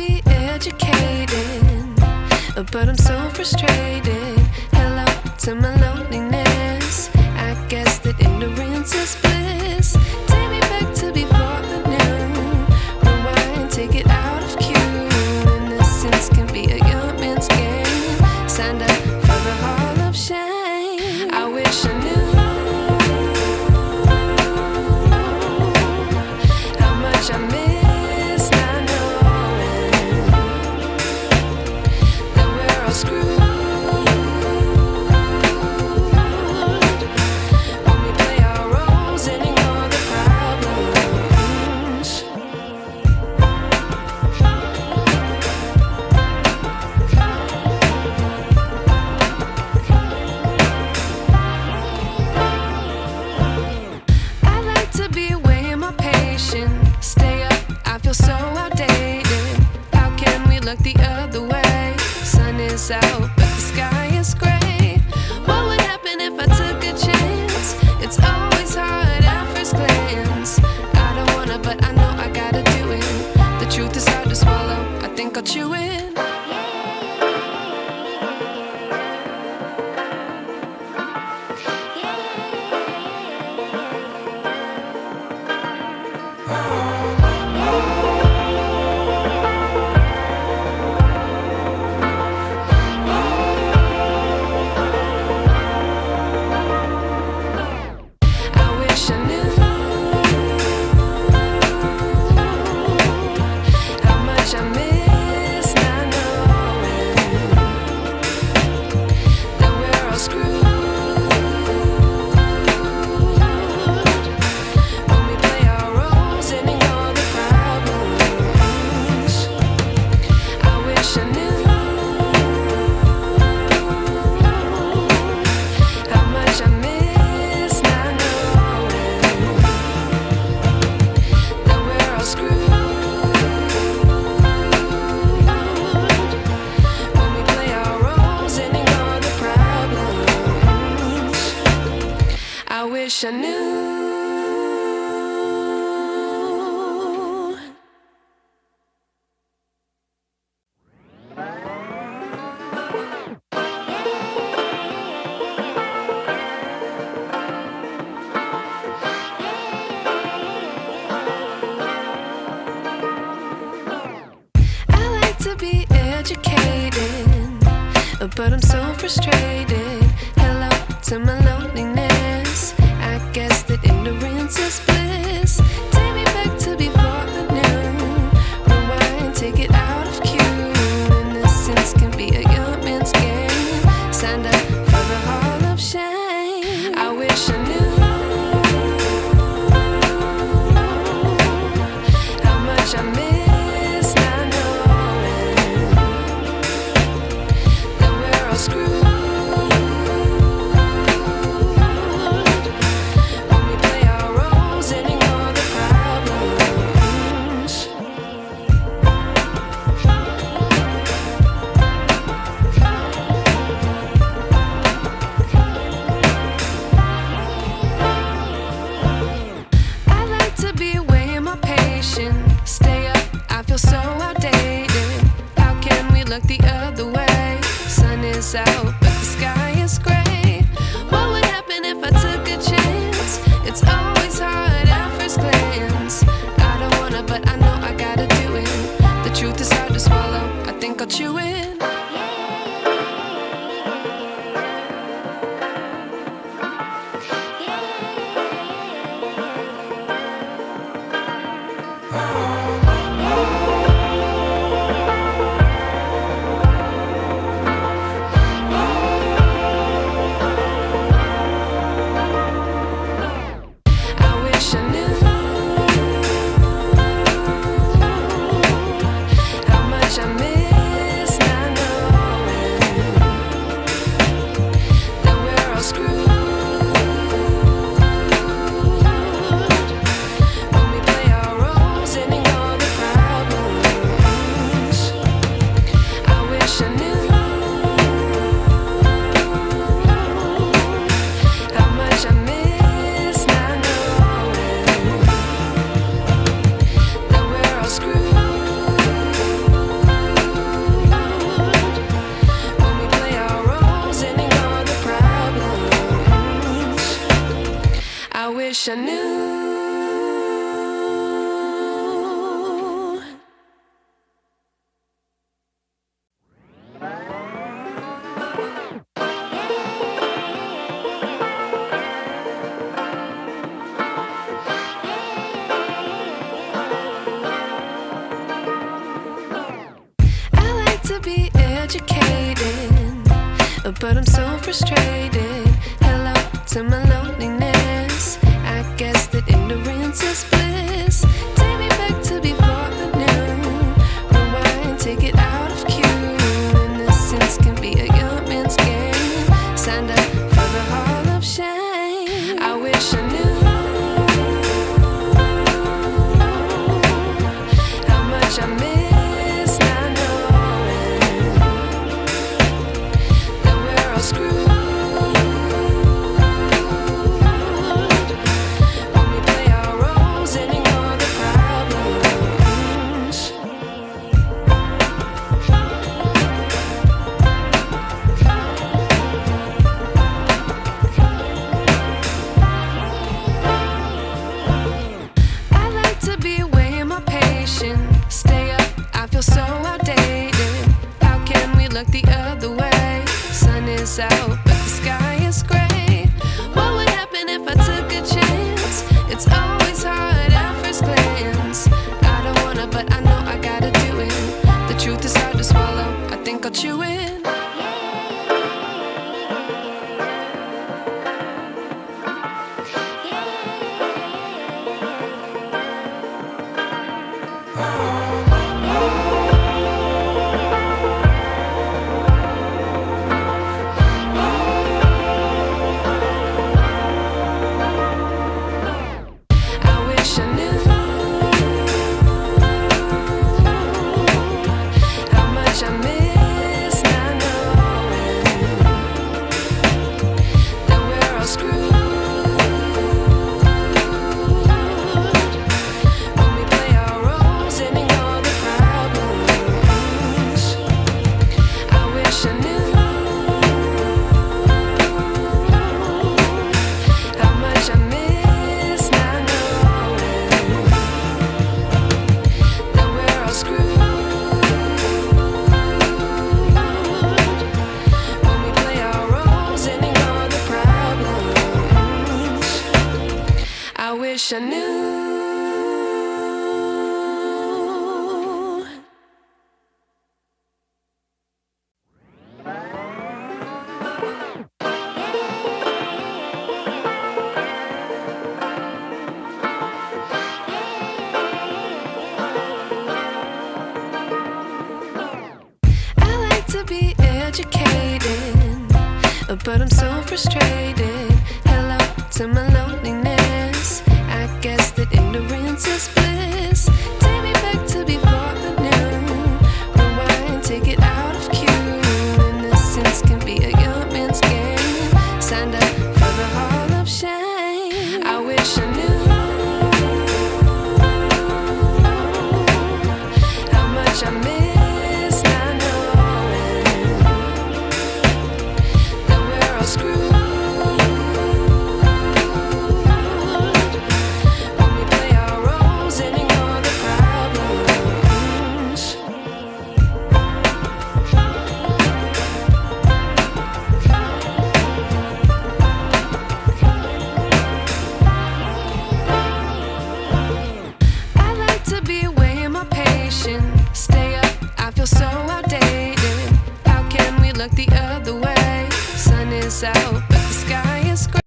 be educated, but I'm so frustrated. Hello to my loneliness. I guess that ignorance is bliss. Take me back to before I knew. Rewind, take it out of cue. Innocence can be a young man's game. Signed up for the hall of shame. I wish I knew how much I miss not knowing that we're all screwed. Stay up, I feel so outdated. How can we look the other way? Sun is out, but the sky is gray. What would happen if I took a chance? It's always hard at first glance. I don't wanna, but I know I gotta do it. The truth is hard to swallow, I think I'll chew it. I wish I knew. I like to be educated, but I'm so frustrated. Hello to my loneliness. I guess that ignorance is bliss. Take me back to before I knew. Rewind, take it out of cue. Innocence can be a young man's game. Signed up for the hall of shame. I wish I knew how much I miss not knowing that we're all screwed. Stay up, I feel so outdated. How can we look the other way? Sun is out, but the sky is gray. What would happen if I took a chance? It's always hard at first glance. I don't wanna, but I know I gotta do it. The truth is hard to swallow, I think I'll chew it. Oh, wish I knew. I like to be educated, but I'm so frustrated. Hello to my loneliness. I guess that ignorance is bliss. Take me back to before the noon. Rewind, take it out of cue. Innocence can be a young man's game. Signed up for the hall of shame. I wish I knew how much I miss not knowing that we're all screwed. Stay up, I feel so outdated. How can we look the other way? Sun is out, but the sky is gray. What would happen if I took a chance? It's always hard at first glance. I don't wanna, but I know I gotta do it. The truth is hard to swallow, I think I'll chew it. I wish I knew. I like to be educated, but I'm so frustrated. Hello to my loneliness. I guess that ignorance is bliss. Take me back to before the noon. Rewind, take it out of cue. Innocence can be a young man's game. Signed up for the hall of shame. I wish I knew how much I miss not knowing that we're all screwed. Stay up, I feel so outdated. How can we look the other way? Sun is out.